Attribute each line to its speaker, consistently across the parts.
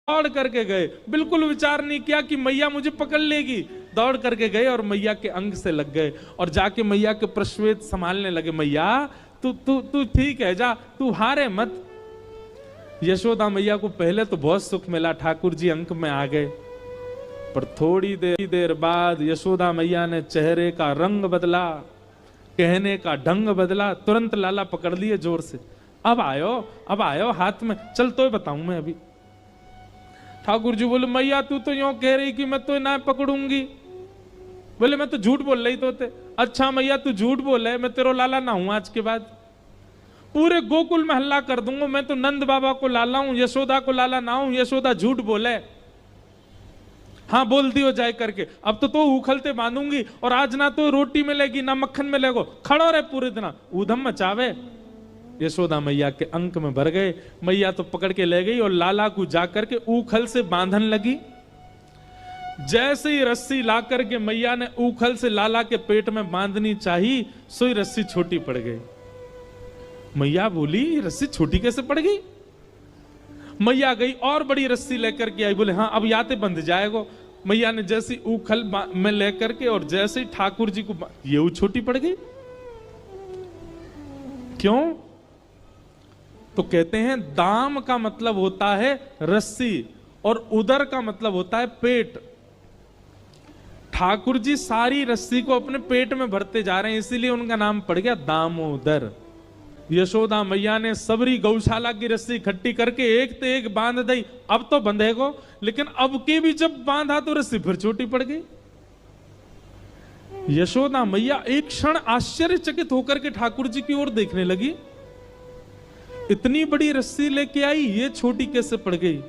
Speaker 1: दौड़ करके गए, बिल्कुल विचार नहीं किया कि मैया मुझे पकड़ लेगी। दौड़ करके गए और मैया के अंग से लग गए और जाके मैया के प्रश्वेत संभालने लगे। मैया तू तू तू ठीक है, जा, तू हारे मत। यशोदा मैया को पहले तो बहुत सुख मिला, ठाकुर जी अंक में आ गए, पर थोड़ी देर बाद यशोदा मैया ने चेहरे का रंग बदला, कहने का ढंग बदला, तुरंत लाला पकड़ लिए जोर से। अब आयो हाथ में, चल तो बताऊं मैं अभी। ठाकुर जी बोले मैया तू तो यूं कह रही कि मैं तो ना पकड़ूंगी। बोले मैं तो झूठ बोल रही तो थे। अच्छा मैया तू झूठ बोले, मैं तेरो लाला ना हूं, आज के बाद पूरे गोकुल में हल्ला कर दूंगा मैं तो नंद बाबा को लाला हूं, यशोदा को लाला ना हूं। यशोदा झूठ बोले, हाँ बोल दियो जाए करके। अब तो उखलते बांधूंगी और आज ना तो रोटी मिलेगी ना मक्खन मिलेगो, खड़ो रहे पूरे दिन, ऊधम मचावे। यशोदा मैया के अंक में भर गए। मैया तो पकड़ के ले गई और लाला को जाकर के ऊखल से बांधन लगी। जैसे ही रस्सी ला करके मैया ने ऊखल से लाला के पेट में बांधनी चाहिए, सोई रस्सी छोटी पड़ गई। मैया बोली रस्सी छोटी कैसे पड़ गई? मैया गई और बड़ी रस्सी लेकर के आई, बोले हाँ अब याते बंध जाएगो। मैया ने जैसी ऊखल में लेकर के और जैसे ही ठाकुर जी को ये छोटी पड़ गई। क्यों? तो कहते हैं दाम का मतलब होता है रस्सी और उदर का मतलब होता है पेट। ठाकुर जी सारी रस्सी को अपने पेट में भरते जा रहे हैं, इसीलिए उनका नाम पड़ गया दामोदर। यशोदा मैया ने सबरी गौशाला की रस्सी इकट्ठी करके एक ते एक बांध दी। अब तो बंधेगो, लेकिन अब के भी जब बांधा तो रस्सी फिर छोटी पड़ गई। यशोदा मैया एक क्षण आश्चर्यचकित होकर के ठाकुर जी की ओर देखने लगी। इतनी बड़ी रस्सी लेके आई, ये छोटी कैसे पड़ गई?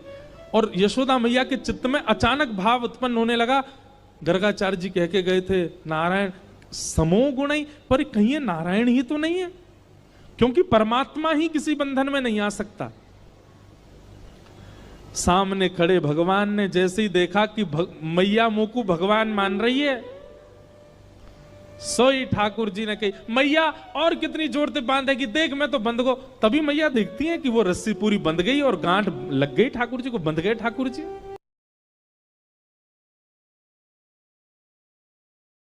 Speaker 1: और यशोदा मैया के चित्त में अचानक भाव उत्पन्न होने लगा। गर्गाचार्य जी कह के गए थे नारायण समो गुण, पर कहीं नारायण ही तो नहीं है, क्योंकि परमात्मा ही किसी बंधन में नहीं आ सकता। सामने खड़े भगवान ने जैसे ही देखा कि मैया मुंह को भगवान मान रही है, सोई ठाकुर जी ने कही मैया और कितनी जोर से बांधेगी, देख मैं तो बंध गो। तभी मैया देखती है कि वो रस्सी पूरी बंध गई और गांठ लग गई ठाकुर जी को, बंध गए ठाकुर जी।